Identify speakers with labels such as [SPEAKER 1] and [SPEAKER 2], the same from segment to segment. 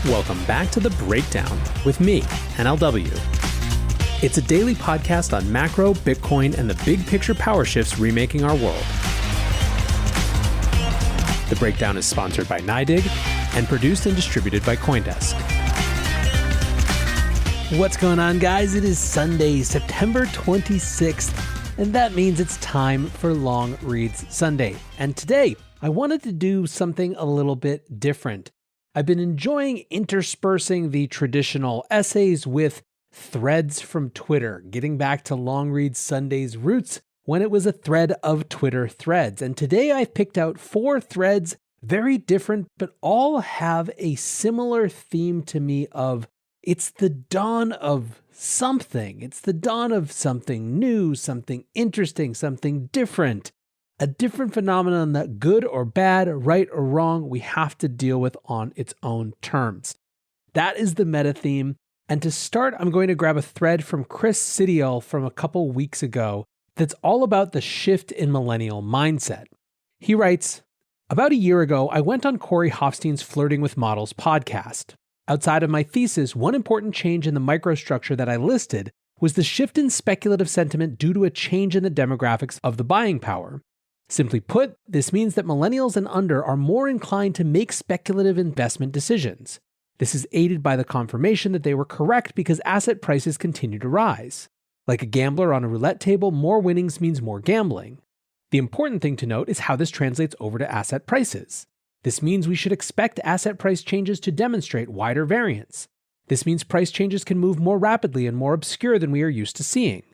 [SPEAKER 1] Welcome back to The Breakdown with me, NLW. It's a daily podcast on macro, Bitcoin, and the big picture power shifts remaking our world. The Breakdown is sponsored by NYDIG and produced and distributed by CoinDesk. What's going on, guys? It is Sunday, September 26th, and that means it's time for Long Reads Sunday. And today, I wanted to do something a little bit different. I've been enjoying interspersing the traditional essays with threads from Twitter, getting back to Long Reads Sunday's roots when it was a thread of Twitter threads. And today I've picked out 4 threads, very different, but all have a similar theme to me of it's the dawn of something. It's the dawn of something new, something interesting, something different. A different phenomenon that, good or bad, right or wrong, we have to deal with on its own terms. That is the meta theme. And to start, I'm going to grab a thread from Chris Sidiel from a couple weeks ago that's all about the shift in millennial mindset. He writes, "About a year ago, I went on Corey Hofstein's Flirting with Models podcast. Outside of my thesis, one important change in the microstructure that I listed was the shift in speculative sentiment due to a change in the demographics of the buying power. Simply put, this means that millennials and under are more inclined to make speculative investment decisions. This is aided by the confirmation that they were correct because asset prices continue to rise. Like a gambler on a roulette table, more winnings means more gambling. The important thing to note is how this translates over to asset prices. This means we should expect asset price changes to demonstrate wider variance. This means price changes can move more rapidly and more obscure than we are used to seeing.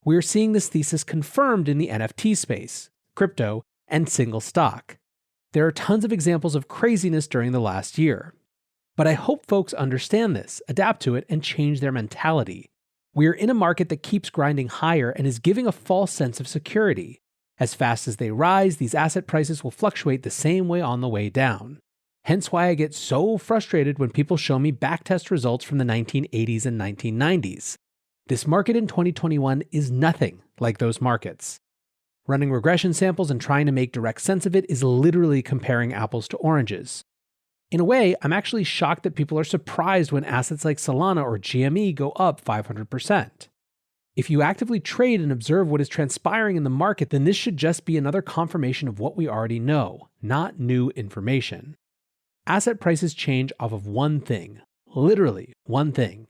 [SPEAKER 1] We are seeing this thesis confirmed in the NFT space, crypto, and single stock. There are tons of examples of craziness during the last year. But I hope folks understand this, adapt to it, and change their mentality. We are in a market that keeps grinding higher and is giving a false sense of security. As fast as they rise, these asset prices will fluctuate the same way on the way down. Hence why I get so frustrated when people show me backtest results from the 1980s and 1990s. This market in 2021 is nothing like those markets. Running regression samples and trying to make direct sense of it is literally comparing apples to oranges. In a way, I'm actually shocked that people are surprised when assets like Solana or GME go up 500%. If you actively trade and observe what is transpiring in the market, then this should just be another confirmation of what we already know, not new information. Asset prices change off of one thing, literally one thing: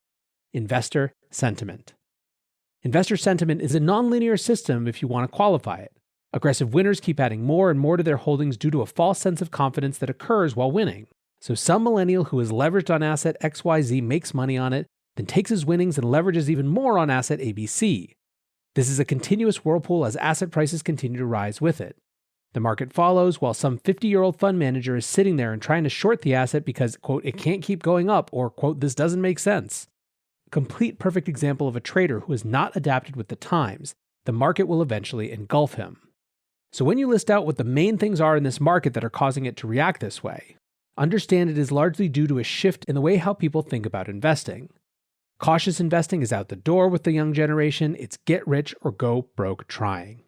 [SPEAKER 1] investor sentiment. Investor sentiment is a nonlinear system if you want to qualify it. Aggressive winners keep adding more and more to their holdings due to a false sense of confidence that occurs while winning. So some millennial who is leveraged on asset XYZ makes money on it, then takes his winnings and leverages even more on asset ABC. This is a continuous whirlpool as asset prices continue to rise with it. The market follows while some 50-year-old fund manager is sitting there and trying to short the asset because, quote, it can't keep going up, or, quote, this doesn't make sense. Complete perfect example of a trader who has not adapted with the times. The market will eventually engulf him. So when you list out what the main things are in this market that are causing it to react this way, understand it is largely due to a shift in the way how people think about investing. Cautious investing is out the door with the young generation. It's get rich or go broke trying.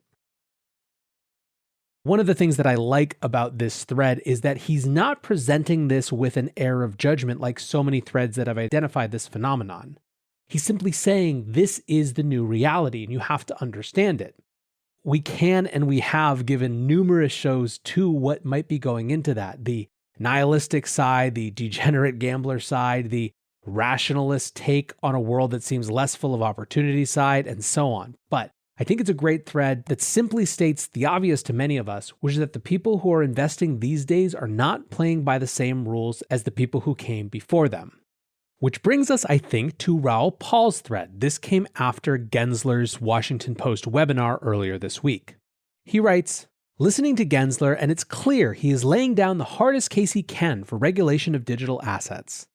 [SPEAKER 1] One of the things that I like about this thread is that he's not presenting this with an air of judgment like so many threads that have identified this phenomenon. He's simply saying this is the new reality and you have to understand it. We can and we have given numerous shows to what might be going into that. The nihilistic side, the degenerate gambler side, the rationalist take on a world that seems less full of opportunity side, and so on. But I think it's a great thread that simply states the obvious to many of us, which is that the people who are investing these days are not playing by the same rules as the people who came before them. Which brings us, I think, to Raoul Pal's thread. This came after Gensler's Washington Post webinar earlier this week. He writes, "Listening to Gensler, and it's clear he is laying down the hardest case he can for regulation of digital assets.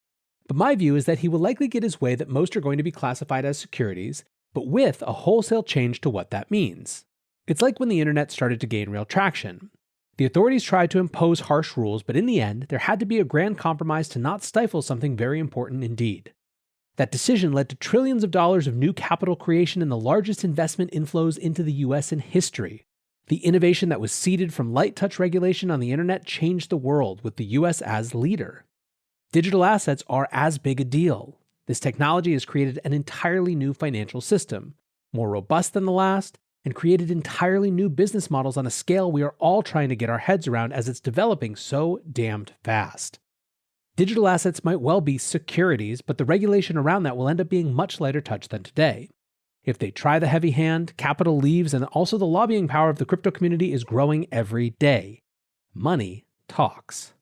[SPEAKER 1] But my view is that he will likely get his way that most are going to be classified as securities, but with a wholesale change to what that means. It's like when the internet started to gain real traction. The authorities tried to impose harsh rules, but in the end, there had to be a grand compromise to not stifle something very important indeed. That decision led to trillions of dollars of new capital creation and the largest investment inflows into the US in history. The innovation that was seeded from light touch regulation on the internet changed the world with the US as leader. Digital assets are as big a deal. This technology has created an entirely new financial system, more robust than the last, and created entirely new business models on a scale we are all trying to get our heads around as it's developing so damned fast. Digital assets might well be securities, but the regulation around that will end up being much lighter touch than today. If they try the heavy hand, capital leaves, and also the lobbying power of the crypto community is growing every day. Money talks.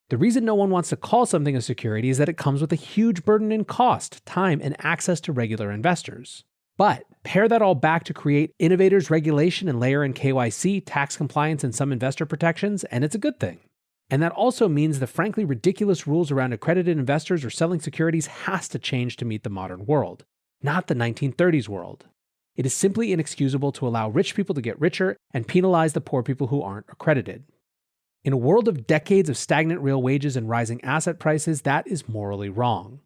[SPEAKER 1] The reason no one wants to call something a security is that it comes with a huge burden in cost, time, and access to regular investors. But pair that all back to create innovators regulation and layer in KYC, tax compliance, and some investor protections, and it's a good thing. And that also means the frankly ridiculous rules around accredited investors or selling securities has to change to meet the modern world, not the 1930s world. It is simply inexcusable to allow rich people to get richer and penalize the poor people who aren't accredited. In a world of decades of stagnant real wages and rising asset prices, that is morally wrong.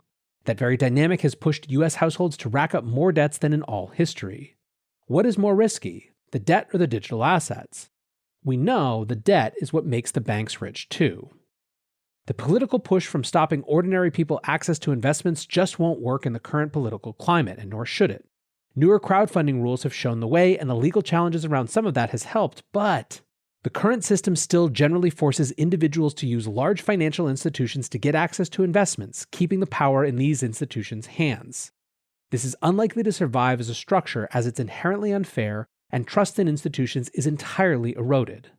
[SPEAKER 1] That very dynamic has pushed US households to rack up more debts than in all history. What is more risky, the debt or the digital assets? We know the debt is what makes the banks rich too. The political push from stopping ordinary people access to investments just won't work in the current political climate, and nor should it. Newer crowdfunding rules have shown the way, and the legal challenges around some of that has helped, but the current system still generally forces individuals to use large financial institutions to get access to investments, keeping the power in these institutions' hands. This is unlikely to survive as a structure as it's inherently unfair, and trust in institutions is entirely eroded.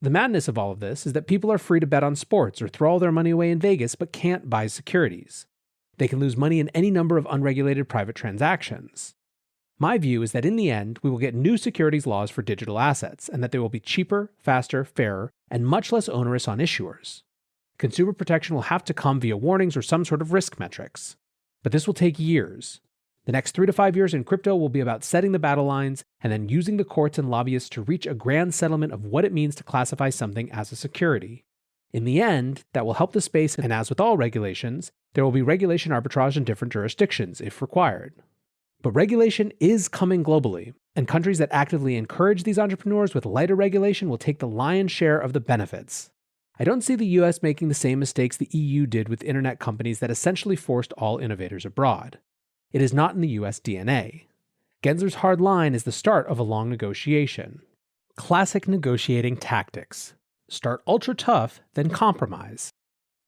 [SPEAKER 1] The madness of all of this is that people are free to bet on sports or throw all their money away in Vegas but can't buy securities. They can lose money in any number of unregulated private transactions. My view is that in the end, we will get new securities laws for digital assets, and that they will be cheaper, faster, fairer, and much less onerous on issuers. Consumer protection will have to come via warnings or some sort of risk metrics. But this will take years. The next 3 to 5 years in crypto will be about setting the battle lines and then using the courts and lobbyists to reach a grand settlement of what it means to classify something as a security. In the end, that will help the space, and as with all regulations, there will be regulation arbitrage in different jurisdictions if required. But regulation is coming globally, and countries that actively encourage these entrepreneurs with lighter regulation will take the lion's share of the benefits. I don't see the US making the same mistakes the EU did with internet companies that essentially forced all innovators abroad. It is not in the US DNA. Gensler's hard line is the start of a long negotiation. Classic negotiating tactics. Start ultra tough, then compromise.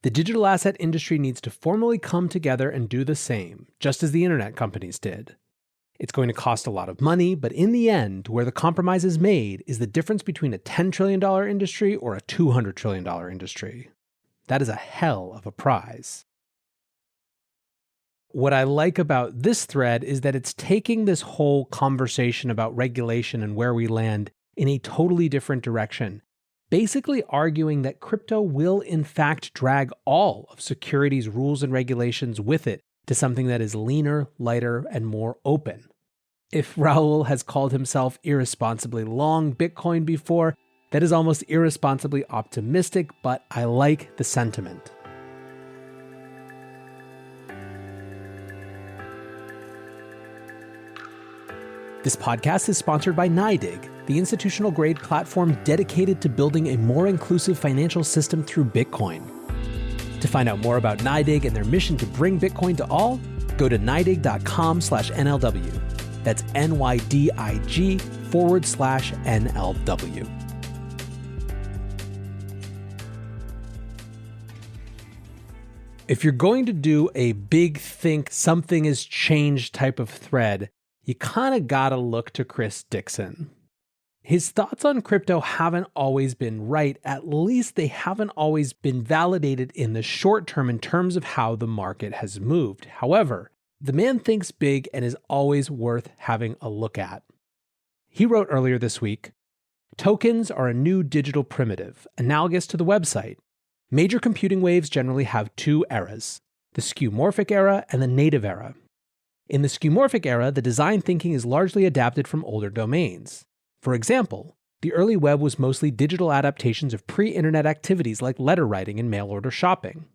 [SPEAKER 1] The digital asset industry needs to formally come together and do the same, just as the internet companies did. It's going to cost a lot of money, but in the end, where the compromise is made is the difference between a $10 trillion industry or a $200 trillion industry. That is a hell of a prize. What I like about this thread is that it's taking this whole conversation about regulation and where we land in a totally different direction, basically arguing that crypto will in fact drag all of securities rules and regulations with it to something that is leaner, lighter, and more open. If Raul has called himself irresponsibly long Bitcoin before, that is almost irresponsibly optimistic, but I like the sentiment. This podcast is sponsored by NYDIG, the institutional-grade platform dedicated to building a more inclusive financial system through Bitcoin. To find out more about NYDIG and their mission to bring Bitcoin to all, go to nydig.com/NLW. That's NYDIG/NLW. If you're going to do a big think something has changed type of thread, you kind of gotta look to Chris Dixon. His thoughts on crypto haven't always been right, at least they haven't always been validated in the short term in terms of how the market has moved. However, the man thinks big and is always worth having a look at. He wrote earlier this week, "Tokens are a new digital primitive, analogous to the website. Major computing waves generally have two eras, the skeuomorphic era and the native era. In the skeuomorphic era, the design thinking is largely adapted from older domains. For example, the early web was mostly digital adaptations of pre-internet activities like letter writing and mail-order shopping.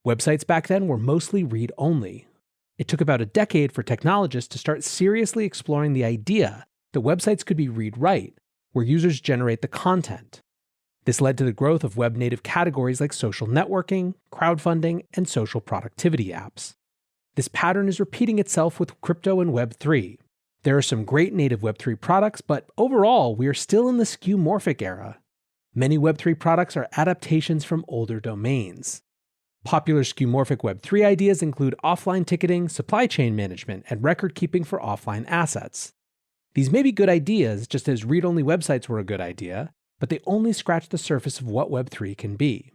[SPEAKER 1] Websites back then were mostly read-only. It took about a decade for technologists to start seriously exploring the idea that websites could be read-write, where users generate the content. This led to the growth of web-native categories like social networking, crowdfunding, and social productivity apps. This pattern is repeating itself with crypto and Web3. There are some great native Web3 products, but overall, we are still in the skeuomorphic era. Many Web3 products are adaptations from older domains. Popular skeuomorphic Web3 ideas include offline ticketing, supply chain management, and record-keeping for offline assets. These may be good ideas, just as read-only websites were a good idea, but they only scratch the surface of what Web3 can be.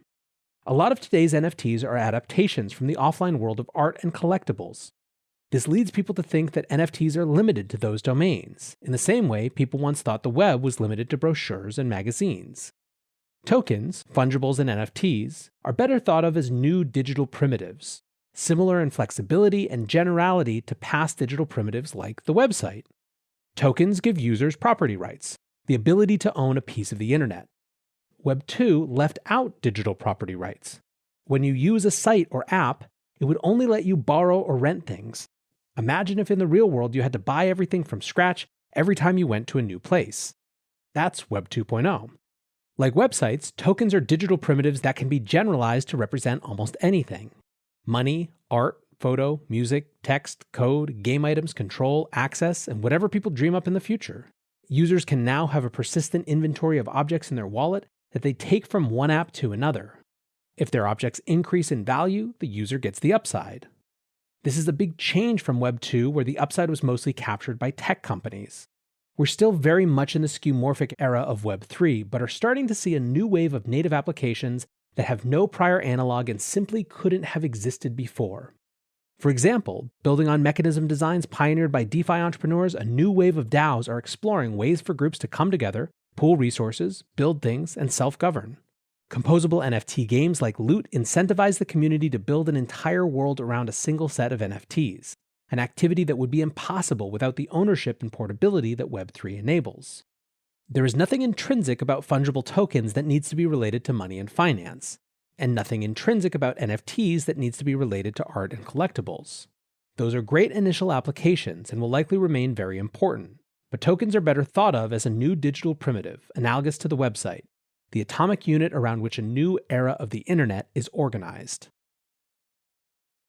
[SPEAKER 1] A lot of today's NFTs are adaptations from the offline world of art and collectibles. This leads people to think that NFTs are limited to those domains, in the same way people once thought the web was limited to brochures and magazines. Tokens, fungibles, and NFTs are better thought of as new digital primitives, similar in flexibility and generality to past digital primitives like the website. Tokens give users property rights, the ability to own a piece of the internet. Web 2 left out digital property rights. When you use a site or app, it would only let you borrow or rent things. Imagine if in the real world you had to buy everything from scratch every time you went to a new place. That's Web 2.0. Like websites, tokens are digital primitives that can be generalized to represent almost anything. Money, art, photo, music, text, code, game items, control, access, and whatever people dream up in the future. Users can now have a persistent inventory of objects in their wallet that they take from one app to another. If their objects increase in value, the user gets the upside. This is a big change from Web 2, where the upside was mostly captured by tech companies. We're still very much in the skeuomorphic era of Web 3, but are starting to see a new wave of native applications that have no prior analog and simply couldn't have existed before. For example, building on mechanism designs pioneered by DeFi entrepreneurs, a new wave of DAOs are exploring ways for groups to come together, pool resources, build things, and self-govern. Composable NFT games like Loot incentivize the community to build an entire world around a single set of NFTs, an activity that would be impossible without the ownership and portability that Web3 enables. There is nothing intrinsic about fungible tokens that needs to be related to money and finance, and nothing intrinsic about NFTs that needs to be related to art and collectibles. Those are great initial applications and will likely remain very important, but tokens are better thought of as a new digital primitive, analogous to the website, the atomic unit around which a new era of the internet is organized.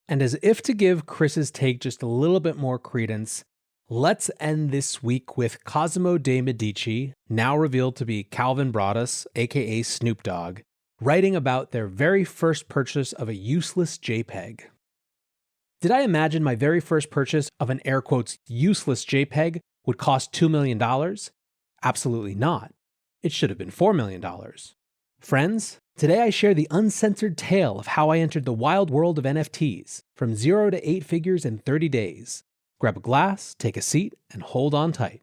[SPEAKER 1] And as if to give Chris's take just a little bit more credence, let's end this week with Cosimo De Medici, now revealed to be Calvin Broadus, aka Snoop Dogg, writing about their very first purchase of a useless JPEG. Did I imagine my very first purchase of an air quotes useless JPEG would cost $2 million? Absolutely not. It should have been $4 million. Friends, today I share the uncensored tale of how I entered the wild world of NFTs, from 0 to 8 figures in 30 days. Grab a glass, take a seat, and hold on tight.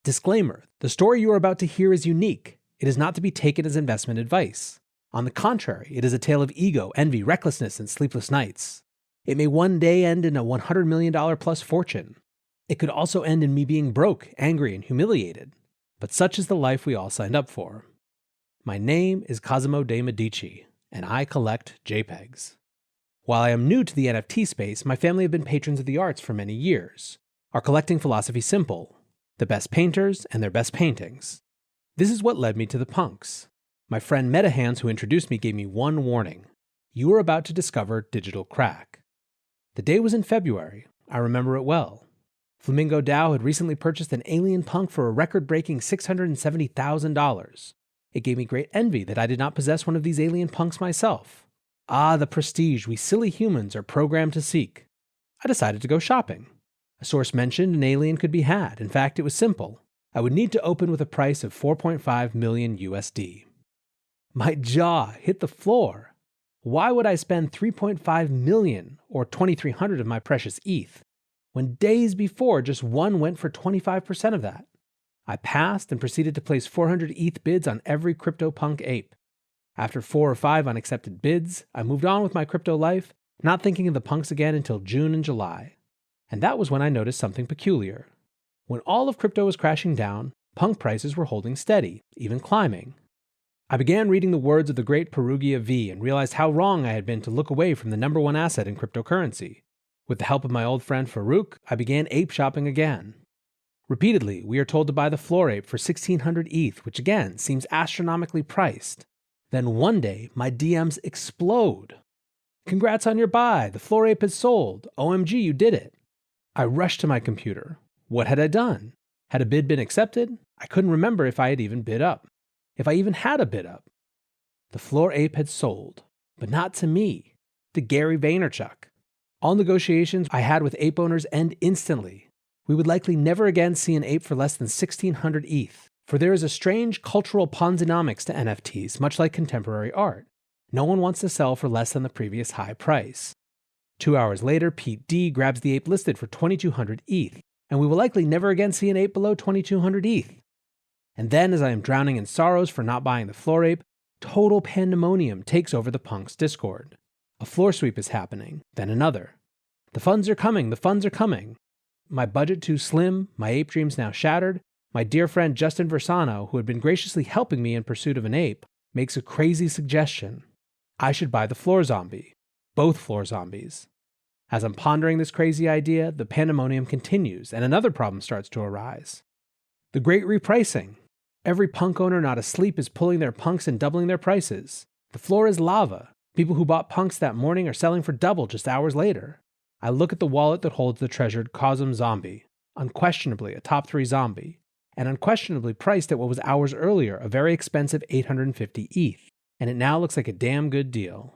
[SPEAKER 1] Disclaimer, the story you are about to hear is unique. It is not to be taken as investment advice. On the contrary, it is a tale of ego, envy, recklessness, and sleepless nights. It may one day end in a $100 million plus fortune. It could also end in me being broke, angry, and humiliated. But such is the life we all signed up for. My name is Cosimo De Medici, and I collect JPEGs. While I am new to the NFT space, my family have been patrons of the arts for many years. Our collecting philosophy is simple: the best painters and their best paintings. This is what led me to the punks. My friend MetaHands, who introduced me, gave me one warning: you are about to discover digital crack. The day was in February. I remember it well. Flamingo DAO had recently purchased an alien punk for a record-breaking $670,000. It gave me great envy that I did not possess one of these alien punks myself. Ah, the prestige we silly humans are programmed to seek. I decided to go shopping. A source mentioned an alien could be had. In fact, it was simple. I would need to open with a price of 4.5 million USD. My jaw hit the floor. Why would I spend 3.5 million or 2,300 of my precious ETH when days before just one went for 25% of that? I passed and proceeded to place 400 ETH bids on every CryptoPunk ape. After 4 or 5 unaccepted bids, I moved on with my crypto life, not thinking of the punks again until June and July. And that was when I noticed something peculiar. When all of crypto was crashing down, punk prices were holding steady, even climbing. I began reading the words of the great Perugia V and realized how wrong I had been to look away from the number one asset in cryptocurrency. With the help of my old friend Farouk, I began ape shopping again. Repeatedly, we are told to buy the floor ape for 1600 ETH, which again seems astronomically priced. Then one day, my DMs explode. Congrats on your buy, the floor ape has sold. OMG, you did it. I rushed to my computer. What had I done? Had a bid been accepted? I couldn't remember if I had even bid up. If I even had a bid up. The floor ape had sold, but not to me, to Gary Vaynerchuk. All negotiations I had with ape owners end instantly. We would likely never again see an ape for less than 1600 ETH, for there is a strange cultural ponzonomics to NFTs, much like contemporary art. No one wants to sell for less than the previous high price. 2 hours later, Pete D grabs the ape listed for 2200 ETH, and we will likely never again see an ape below 2200 ETH. And then, as I am drowning in sorrows for not buying the floor ape, total pandemonium takes over the punks' Discord. A floor sweep is happening, then another. The funds are coming, the funds are coming. My budget too slim, my ape dreams now shattered, my dear friend Justin Versano, who had been graciously helping me in pursuit of an ape, makes a crazy suggestion. I should buy the floor zombie. Both floor zombies. As I'm pondering this crazy idea, the pandemonium continues, and another problem starts to arise. The great repricing. Every punk owner not asleep is pulling their punks and doubling their prices. The floor is lava. People who bought punks that morning are selling for double just hours later. I look at the wallet that holds the treasured Cosm zombie, unquestionably a top 3 zombie, and unquestionably priced at what was hours earlier a very expensive 850 ETH, and it now looks like a damn good deal.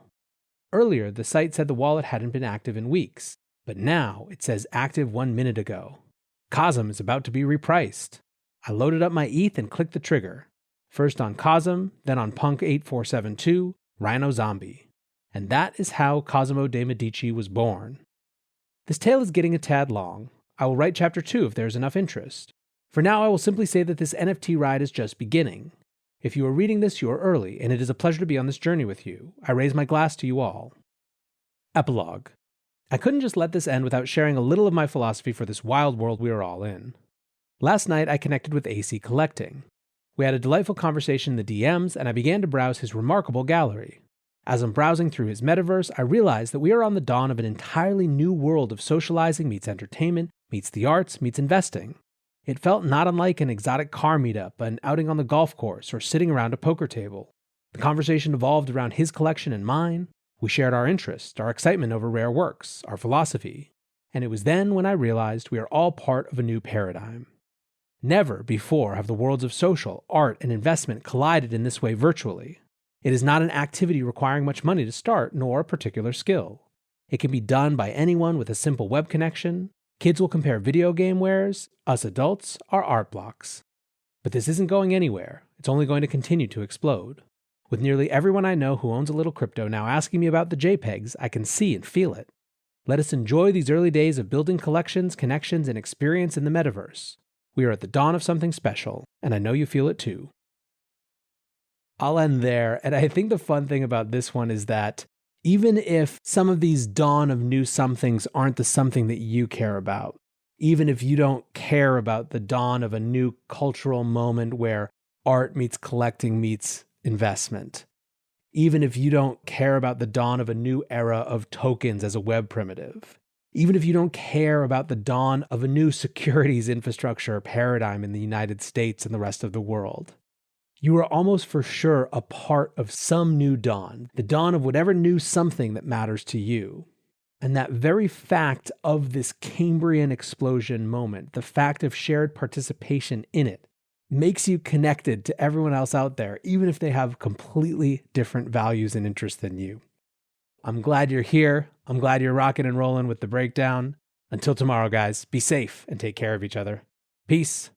[SPEAKER 1] Earlier, the site said the wallet hadn't been active in weeks, but now it says active 1 minute ago. Cosm is about to be repriced. I loaded up my ETH and clicked the trigger. First on Cosm, then on Punk 8472, Rhino Zombie. And that is how Cosimo De Medici was born. This tale is getting a tad long. I will write chapter 2 if there is enough interest. For now, I will simply say that this NFT ride is just beginning. If you are reading this, you are early, and it is a pleasure to be on this journey with you. I raise my glass to you all. Epilogue. I couldn't just let this end without sharing a little of my philosophy for this wild world we are all in. Last night, I connected with AC Collecting. We had a delightful conversation in the DMs, and I began to browse his remarkable gallery. As I'm browsing through his metaverse, I realize that we are on the dawn of an entirely new world of socializing meets entertainment, meets the arts, meets investing. It felt not unlike an exotic car meetup, an outing on the golf course, or sitting around a poker table. The conversation evolved around his collection and mine. We shared our interests, our excitement over rare works, our philosophy. And it was then when I realized we are all part of a new paradigm. Never before have the worlds of social, art, and investment collided in this way virtually. It is not an activity requiring much money to start, nor a particular skill. It can be done by anyone with a simple web connection. Kids will compare video game wares. Us adults are art blocks. But this isn't going anywhere. It's only going to continue to explode. With nearly everyone I know who owns a little crypto now asking me about the JPEGs, I can see and feel it. Let us enjoy these early days of building collections, connections, and experience in the metaverse. We are at the dawn of something special, and I know you feel it too. I'll end there, and I think the fun thing about this one is that even if some of these dawn of new somethings aren't the something that you care about, even if you don't care about the dawn of a new cultural moment where art meets collecting meets investment, even if you don't care about the dawn of a new era of tokens as a web primitive, even if you don't care about the dawn of a new securities infrastructure paradigm in the United States and the rest of the world, you are almost for sure a part of some new dawn, the dawn of whatever new something that matters to you. And that very fact of this Cambrian explosion moment, the fact of shared participation in it, makes you connected to everyone else out there, even if they have completely different values and interests than you. I'm glad you're here. I'm glad you're rocking and rolling with the breakdown. Until tomorrow, guys, be safe and take care of each other. Peace.